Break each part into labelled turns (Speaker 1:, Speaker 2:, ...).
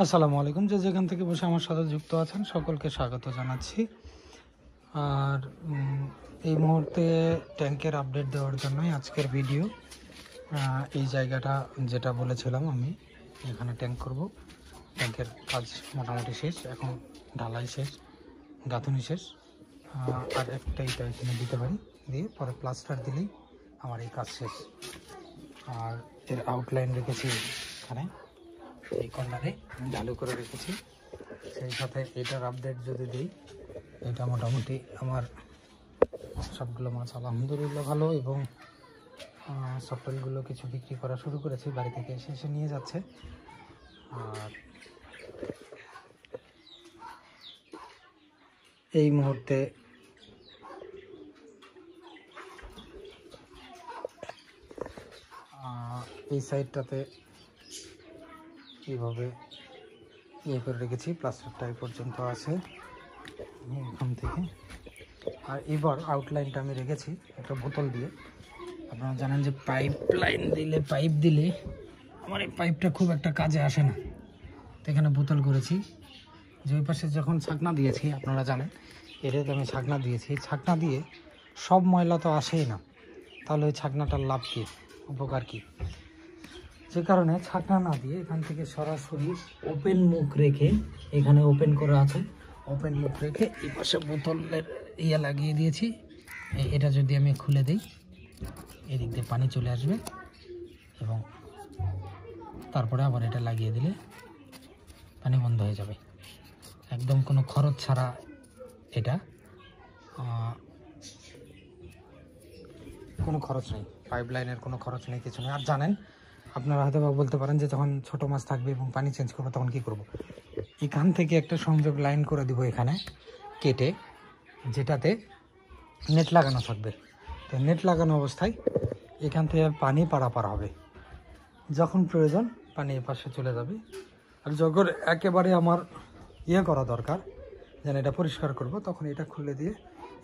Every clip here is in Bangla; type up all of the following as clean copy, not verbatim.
Speaker 1: আসসালামু আলাইকুম। যে যেখান থেকে বসে আমার সাথে যুক্ত আছেন সকলকে স্বাগত জানাচ্ছি। আর এই মুহূর্তে ট্যাঙ্কের আপডেট দেওয়ার জন্যই আজকের ভিডিও। এই জায়গাটা যেটা বলেছিলাম আমি এখানে ট্যাঙ্ক করব, ট্যাঙ্কের কাজ মোটামুটি শেষ, এখন ঢালাই শেষ, গাঁথুনি শেষ। আর একটা এটা এখানে দিতে পারি, দিয়ে পরে প্লাস্টার দিলেই আমার এই কাজ শেষ। আর এর আউটলাইন রেখেছি এখানে এই কর্নারে ঢালু করে রেখেছি। সেই সাথে এটার আপডেট যদি দিই, এটা মোটামুটি আমার সবগুলো মাছ আলহামদুলিল্লাহ ভালো, এবং সফটওয়্যারগুলো কিছু বিক্রি করা শুরু করেছি, বাড়ি থেকে এসে নিয়ে যাচ্ছে। আর এই মুহূর্তে এই সাইডটাতে এইভাবে ইয়ে করে রেখেছি, প্লাস্টারটা এই পর্যন্ত আছে এখান থেকে। আর এবার আউটলাইনটা আমি রেখেছি একটা বোতল দিয়ে। আপনারা জানেন যে পাইপ দিলে আমার এই পাইপটা খুব একটা কাজে আসে না, তো এখানে বোতল করেছি। যে ওই পাশে যখন ছাকনা দিয়েছি, আপনারা জানেন এটাতে আমি ছাকনা দিয়েছি, ছাকনা দিয়ে সব ময়লা তো আসেই না, তাহলে ওই ছাকনাটার লাভ কী, উপকার কী? যে কারণে ছাকনা না দিয়ে এখান থেকে সরাসরি ওপেন মুখ রেখে, এখানে ওপেন করা আছে, ওপেন মুখ রেখে এই পাশে বোতলের ইয়ে লাগিয়ে দিয়েছি। এটা যদি আমি খুলে দিই, এদিক দিয়ে পানি চলে আসবে, এবং তারপরে আবার এটা লাগিয়ে দিলে পানি বন্ধ হয়ে যাবে, একদম কোনো খরচ ছাড়া। এটা কোনো খরচ নেই, পাইপ লাইনের কোনো খরচ নেই, কিছু নেই। আর জানেন, আপনারা হয়তো বলতে পারেন যে যখন ছোটো মাছ থাকবে এবং পানি চেঞ্জ করবো তখন কী করব। এখান থেকে একটা সংযোগ লাইন করে দিব এখানে কেটে, যেটাতে নেট লাগানো থাকবে। তো নেট লাগানো অবস্থায় এখান থেকে পানি পারাপার হবে, যখন প্রয়োজন পানি এ পাশে চলে যাবে। আর যখন একেবারে আমার ইয়ে করা দরকার, যেন এটা পরিষ্কার করব, তখন এটা খুলে দিয়ে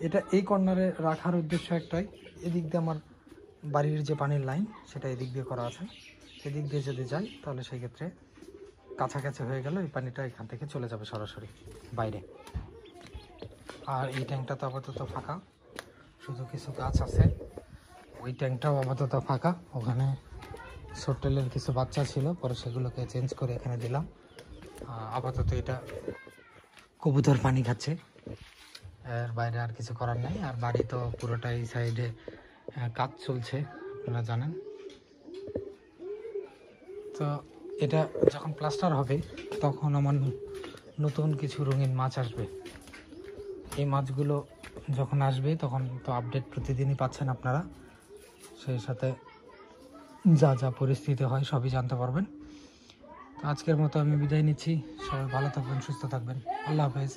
Speaker 1: এটা এই কর্নারে রাখার উদ্দেশ্য একটাই, এদিক দিয়ে আমার বাড়ির যে পানির লাইন সেটা এদিক দিয়ে করা আছে, এদিক দিয়ে যদি যাই তাহলে সেই ক্ষেত্রে কাছাকাছি হয়ে গেল, এই পানিটা এখান থেকে চলে যাবে সরাসরি বাইরে। আর এই ট্যাঙ্কটা তো আপাতত ফাঁকা, শুধু কিছু গাছ আছে, ওই ট্যাঙ্কটাও আপাতত ফাঁকা। ওখানে সোটেলের কিছু বাচ্চা ছিল, পরে সেগুলোকে চেঞ্জ করে এখানে দিলাম। আপাতত এটা কবুতর পানি খাচ্ছে, এর বাইরে আর কিছু করার নেই। আর বাড়ি তো পুরোটা এই সাইডে কাজ চলছে, আপনারা জানেন। তো এটা যখন প্লাস্টার হবে তখন আমার নতুন কিছু রঙিন মাছ আসবে। এই মাছগুলো যখন আসবে তখন তো আপডেট প্রতিদিনই পাচ্ছেন আপনারা, সেই সাথে যা যা পরিস্থিতি হয় সবই জানতে পারবেন। তো আজকের মতো আমি বিদায় নিচ্ছি, সবাই ভালো থাকবেন, সুস্থ থাকবেন, আল্লাহ হাফেজ।